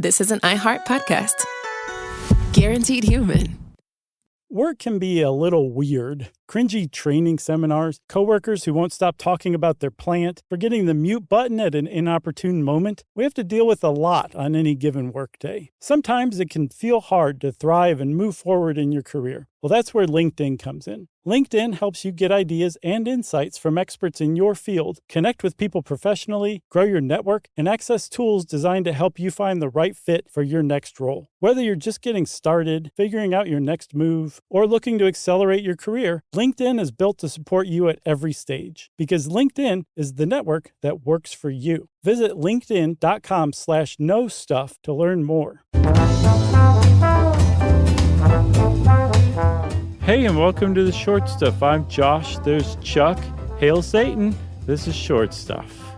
this is an iHeart podcast. Guaranteed human. Work can be a little weird. Cringy training seminars, coworkers who won't stop talking about their plant, forgetting the mute button at an inopportune moment. We have to deal with a lot on any given workday. Sometimes it can feel hard to thrive and move forward in your career. Well, that's where LinkedIn comes in. LinkedIn helps you get ideas and insights from experts in your field, connect with people professionally, grow your network, and access tools designed to help you find the right fit for your next role. Whether you're just getting started, figuring out your next move, or looking to accelerate your career, LinkedIn is built to support you at every stage because LinkedIn is the network that works for you. Visit linkedin.com/knowstuff to learn more. Hey, and welcome to the Short Stuff. I'm Josh. There's Chuck. Hail Satan. This is Short Stuff.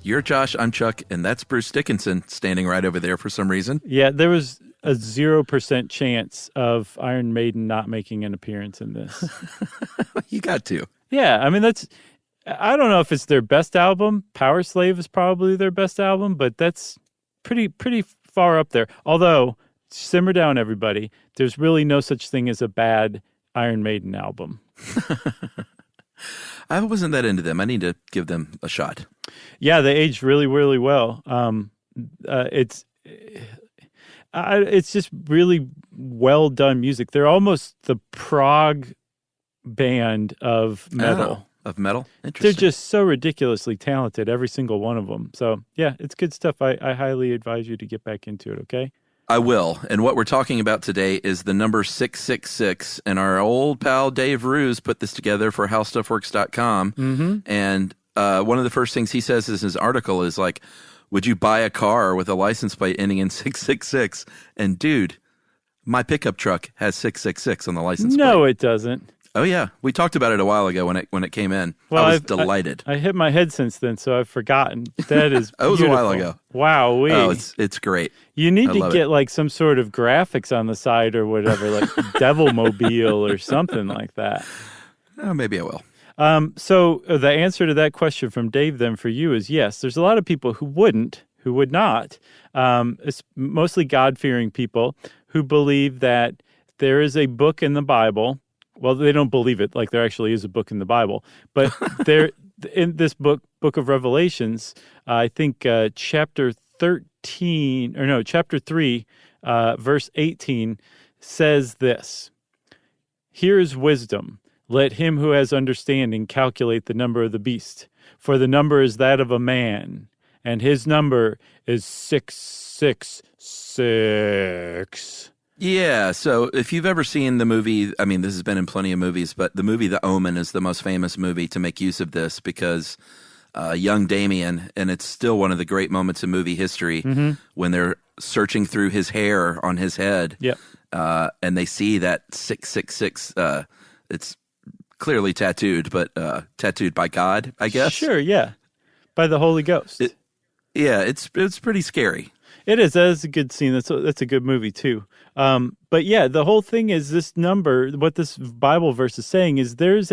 You're Josh. I'm Chuck. And that's Bruce Dickinson standing right over there for some reason. Yeah, there was a 0% chance of Iron Maiden not making an appearance in this. You got to. Yeah, I mean, I don't know if it's their best album. Power Slave is probably their best album, but that's pretty far up there. Although, simmer down, everybody. There's really no such thing as a bad Iron Maiden album. I wasn't that into them. I need to give them a shot. Yeah, they aged really, really well. It's just really well done music. They're almost the prog band of metal. Of metal? Interesting. They're just so ridiculously talented, every single one of them. So, yeah, it's good stuff. I highly advise you to get back into it, okay? I will. And what we're talking about today is the number 666. And our old pal Dave Ruse put this together for HowStuffWorks.com. Mm-hmm. And one of the first things he says in his article is like, would you buy a car with a license plate ending in 666? And dude, my pickup truck has 666 on the license plate. No, it doesn't. Oh yeah, we talked about it a while ago when it came in. Well, I was delighted. I hit my head since then, so I've forgoven. That is It was a while ago. Wow, Oh, it's great. You need to get like some sort of graphics on the side or whatever, like Devil Mobile or something like that. Maybe I will. So the answer to that question from Dave then for you is yes. There's a lot of people who would not. It's mostly God-fearing people who believe that there is a book in the Bible. Well, they don't believe it, like there actually is a book in the Bible. But there, in this book of Revelations, I think chapter 3, verse 18 says this: "Here is wisdom. Let him who has understanding calculate the number of the beast, for the number is that of a man, and his number is 666. Yeah, so if you've ever seen the movie, I mean, this has been in plenty of movies, but the movie The Omen is the most famous movie to make use of this because young Damien, and it's still one of the great moments in movie history when they're searching through his hair on his head, and they see that 666, it's clearly tattooed, but tattooed by God, I guess. Sure, yeah, by the Holy Ghost. It's pretty scary. It is. That is a good scene. That's a good movie too. But yeah, the whole thing is this number. What this Bible verse is saying is there's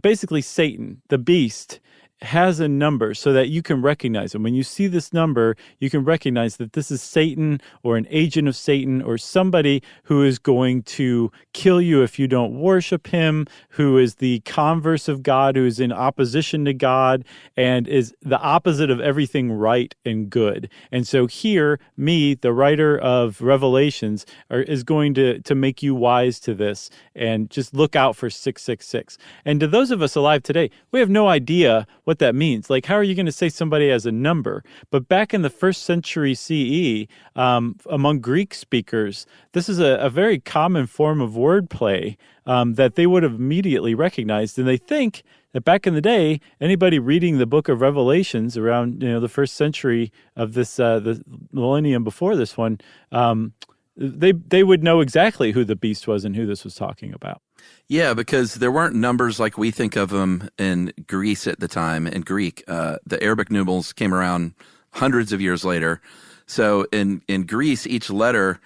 basically Satan, the beast, has a number so that you can recognize him. When you see this number, you can recognize that this is Satan or an agent of Satan or somebody who is going to kill you if you don't worship him, who is the converse of God, who is in opposition to God, and is the opposite of everything right and good. And so here, me, the writer of Revelations, is going to make you wise to this and just look out for 666. And to those of us alive today, we have no idea what that means. Like, how are you going to say somebody has a number? But back in the 1st century CE, among Greek speakers, this is a very common form of wordplay that they would have immediately recognized. And they think that back in the day, anybody reading the book of Revelations around the 1st century of this the millennium before this one, they would know exactly who the beast was and who this was talking about. Yeah, because there weren't numbers like we think of them in Greece at the time. In Greek, the Arabic numerals came around hundreds of years later. So in Greece, each letter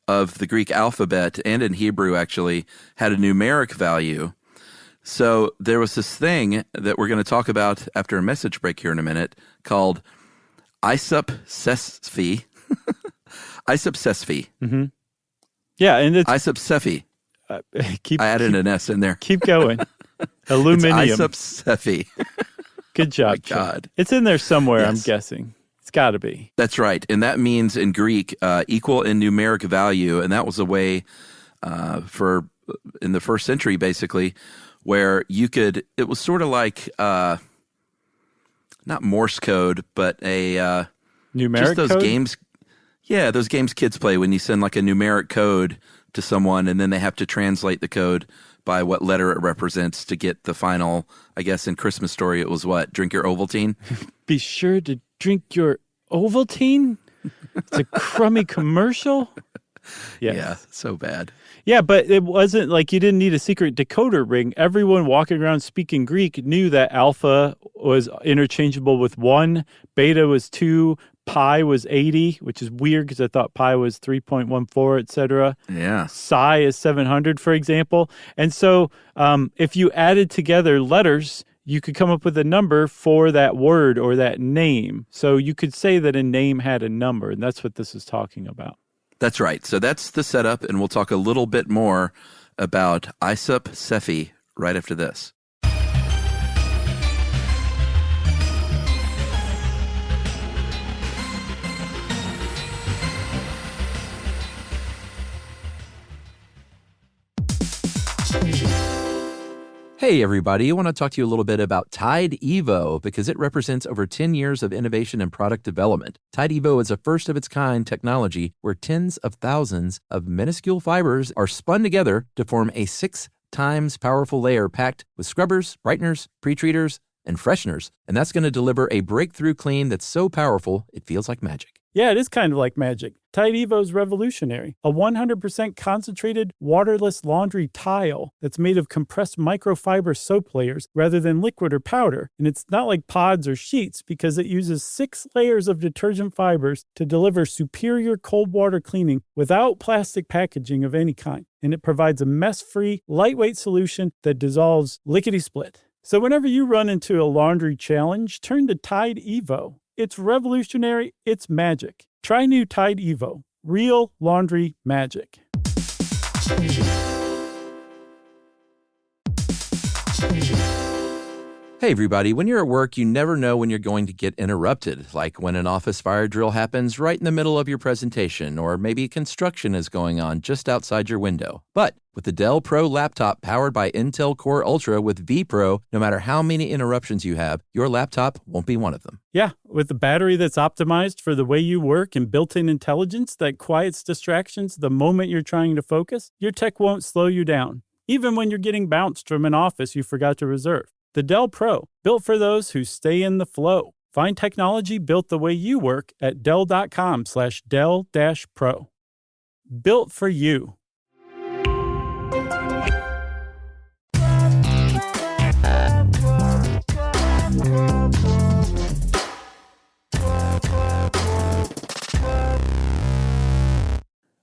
of the Greek alphabet, and in Hebrew actually, had a numeric value. So there was this thing that we're going to talk about after a message break here in a minute called Isupsesphi. Isopsephy. Yeah, and it's Isopsephy. keep I added an S in there. keep going. Aluminium. It's isopsephy. Good job, Chuck. God. It's in there somewhere, Yes. I'm guessing. It's got to be. That's right. And that means in Greek, equal in numeric value. And that was a way for in the first century, basically, where you could, it was sort of like, not Morse code, but a, Numeric just those code? games. Yeah, those games kids play when you send like a numeric code to someone and then they have to translate the code by what letter it represents to get the final, I guess in Christmas Story, it was what? Drink your Ovaltine? Be sure to drink your Ovaltine? It's a crummy commercial? Yes. Yeah, so bad. Yeah, but it wasn't like you didn't need a secret decoder ring. Everyone walking around speaking Greek knew that alpha was interchangeable with 1, beta was 2, pi was 80, which is weird because I thought pi was 3.14, etc. Yeah. Psi is 700, for example. And so if you added together letters, you could come up with a number for that word or that name. So you could say that a name had a number, and that's what this is talking about. That's right. So that's the setup, and we'll talk a little bit more about isopsephy right after this. Hey everybody, I want to talk to you a little bit about Tide Evo because it represents over 10 years of innovation and product development. Tide Evo is a first-of-its-kind technology where tens of thousands of minuscule fibers are spun together to form a 6 times powerful layer packed with scrubbers, brighteners, pre-treaters, and fresheners. And that's going to deliver a breakthrough clean that's so powerful it feels like magic. Yeah, it is kind of like magic. Tide Evo is revolutionary. A 100% concentrated, waterless laundry tile that's made of compressed microfiber soap layers rather than liquid or powder. And it's not like pods or sheets because it uses 6 layers of detergent fibers to deliver superior cold water cleaning without plastic packaging of any kind. And it provides a mess-free, lightweight solution that dissolves lickety-split. So whenever you run into a laundry challenge, turn to Tide Evo. It's revolutionary. It's magic. Try new Tide Evo. Real laundry magic. Hey everybody, when you're at work, you never know when you're going to get interrupted, like when an office fire drill happens right in the middle of your presentation, or maybe construction is going on just outside your window. But with the Dell Pro laptop powered by Intel Core Ultra with vPro, no matter how many interruptions you have, your laptop won't be one of them. Yeah, with a battery that's optimized for the way you work and built-in intelligence that quiets distractions the moment you're trying to focus, your tech won't slow you down, even when you're getting bounced from an office you forgot to reserve. The Dell Pro, built for those who stay in the flow. Find technology built the way you work at Dell.com/Dell-Pro. Built for you.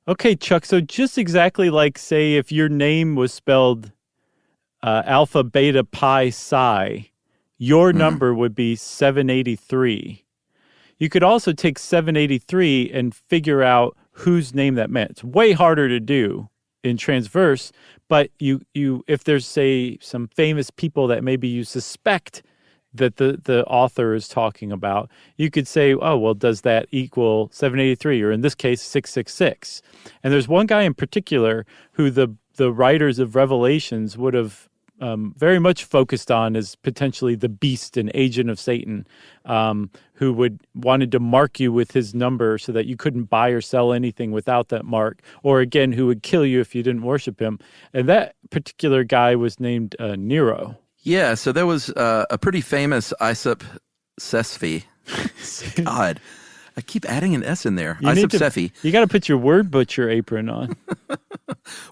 Okay, Chuck, so just exactly like, say, if your name was spelled alpha, beta, pi, psi, your number would be 783. You could also take 783 and figure out whose name that meant. It's way harder to do in transverse, but you if there's, say, some famous people that maybe you suspect that the author is talking about, you could say, oh, well, does that equal 783? Or in this case, 666. And there's one guy in particular who the writers of Revelations would have very much focused on as potentially the beast and agent of Satan, who wanted to mark you with his number so that you couldn't buy or sell anything without that mark, or again, who would kill you if you didn't worship him. And that particular guy was named Nero. Yeah, so there was a pretty famous isopsephy. God, I keep adding an S in there. Isopsephy. You got to put your word butcher apron on.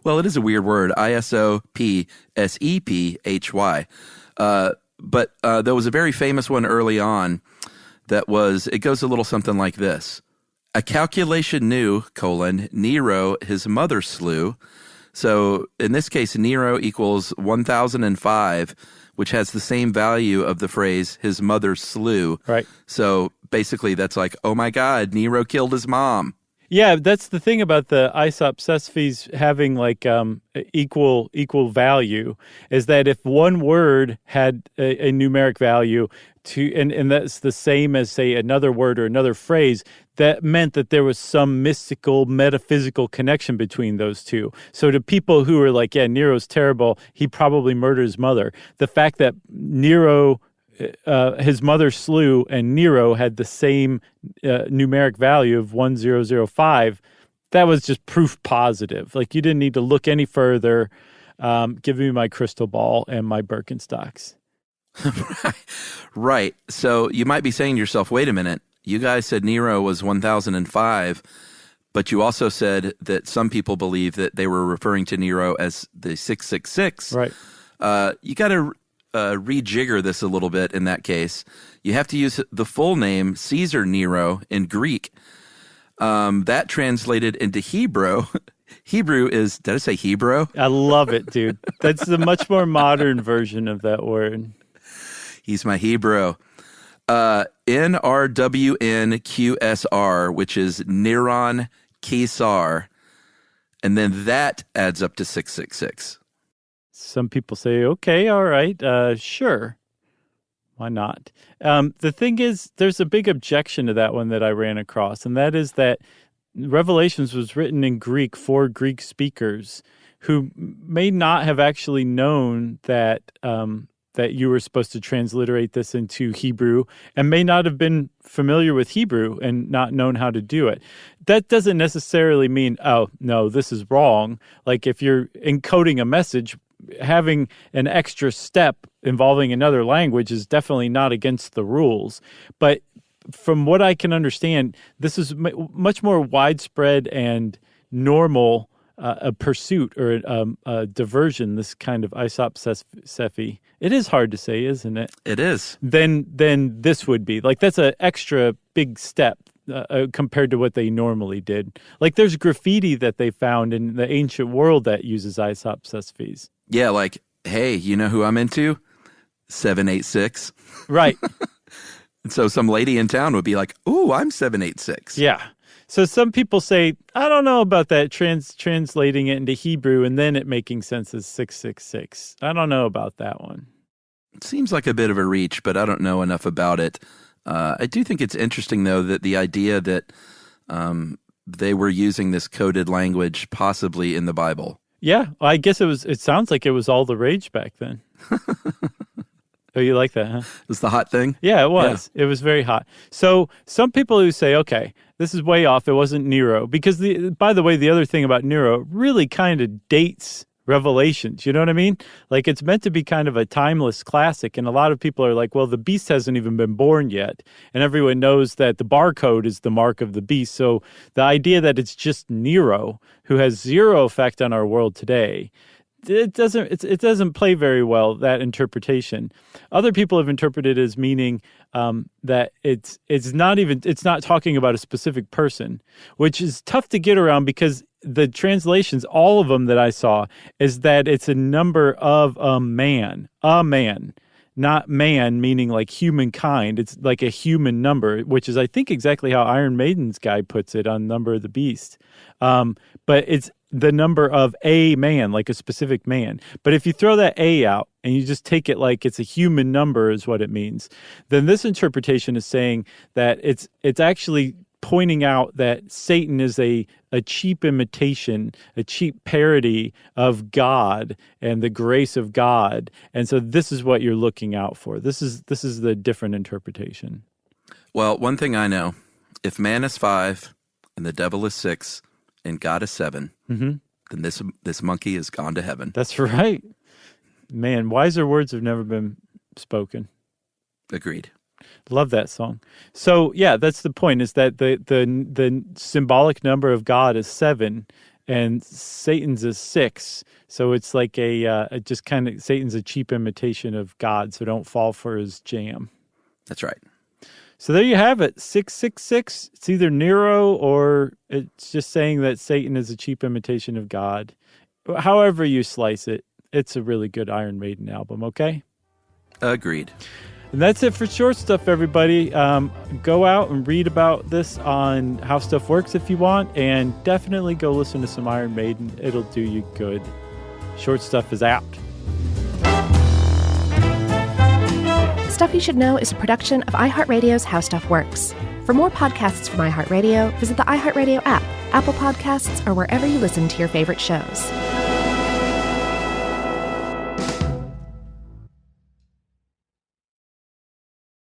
Well, it is a weird word. Isopsephy. But there was a very famous one early on that it goes a little something like this. A calculation knew, Nero his mother slew. So in this case, Nero equals 1005, which has the same value of the phrase his mother slew. Right. So basically that's like, oh my God, Nero killed his mom. Yeah, that's the thing about the isopsephes having like equal value is that if one word had a numeric value and that's the same as say another word or another phrase, that meant that there was some mystical metaphysical connection between those two. So to people who are like, yeah, Nero's terrible, he probably murdered his mother. The fact that Nero his mother slew and Nero had the same numeric value of 1005, that was just proof positive. Like you didn't need to look any further. Give me my crystal ball and my Birkenstocks. Right. So you might be saying to yourself, wait a minute, you guys said Nero was 1005, but you also said that some people believe that they were referring to Nero as the 666. Right. You got to rejigger this a little bit in that case. You have to use the full name Caesar Nero in Greek. That translated into Hebrew. Hebrew is, did I say Hebrew? I love it, dude. That's the much more modern version of that word. He's my Hebrew. NRWNQSR, which is Neron Caesar. And then that adds up to 666. Some people say, okay, all right, sure. Why not? The thing is, there's a big objection to that one that I ran across, and that is that Revelations was written in Greek for Greek speakers who may not have actually known that that you were supposed to transliterate this into Hebrew and may not have been familiar with Hebrew and not known how to do it. That doesn't necessarily mean, oh, no, this is wrong. Like if you're encoding a message, having an extra step involving another language is definitely not against the rules. But from what I can understand, this is much more widespread and normal a pursuit or a diversion, this kind of isopsephy. It is hard to say, isn't it? It is. Then this would be. Like, that's an extra big step compared to what they normally did. Like, there's graffiti that they found in the ancient world that uses isopsephies. Yeah, like, hey, you know who I'm into? 786. Right. And so some lady in town would be like, ooh, I'm 786. Yeah. So some people say, I don't know about that, translating it into Hebrew and then it making sense as 666. I don't know about that one. It seems like a bit of a reach, but I don't know enough about it. I do think it's interesting, though, that the idea that they were using this coded language possibly in the Bible. Yeah, I guess it sounds like it was all the rage back then. Oh, you like that, huh? It was the hot thing? Yeah, it was. Yeah. It was very hot. So some people who say, okay, this is way off, it wasn't Nero. Because, by the way, the other thing about Nero really kind of dates Revelations. You know what I mean? Like, it's meant to be kind of a timeless classic. And a lot of people are like, well, the beast hasn't even been born yet. And everyone knows that the barcode is the mark of the beast. So the idea that it's just Nero, who has zero effect on our world today, it doesn't play very well, that interpretation. Other people have interpreted it as meaning that it's not talking about a specific person, which is tough to get around because the translations, all of them that I saw, is that it's a number of a man, not man meaning like humankind. It's like a human number, which is, I think, exactly how Iron Maiden's guy puts it on Number of the Beast. But it's the number of a man, like a specific man. But if you throw that A out and you just take it like it's a human number is what it means, then this interpretation is saying that it's actually pointing out that Satan is a cheap imitation, a cheap parody of God and the grace of God. And so this is what you're looking out for. This is the different interpretation. Well, one thing I know, if man is 5 and the devil is 6 and God is 7, then this monkey has gone to heaven. That's right. Man, wiser words have never been spoken. Agreed. Love that song. So yeah, that's the point, is that the symbolic number of God is 7 and Satan's is 6. So it's like just kind of, Satan's a cheap imitation of God. So don't fall for his jam. That's right. So there you have it. 666. It's either Nero or it's just saying that Satan is a cheap imitation of God. However you slice it, it's a really good Iron Maiden album. Okay. Agreed. And that's it for Short Stuff, everybody. Go out and read about this on How Stuff Works if you want, and definitely go listen to some Iron Maiden. It'll do you good. Short Stuff is out. Stuff You Should Know is a production of iHeartRadio's How Stuff Works. For more podcasts from iHeartRadio, visit the iHeartRadio app, Apple Podcasts, or wherever you listen to your favorite shows.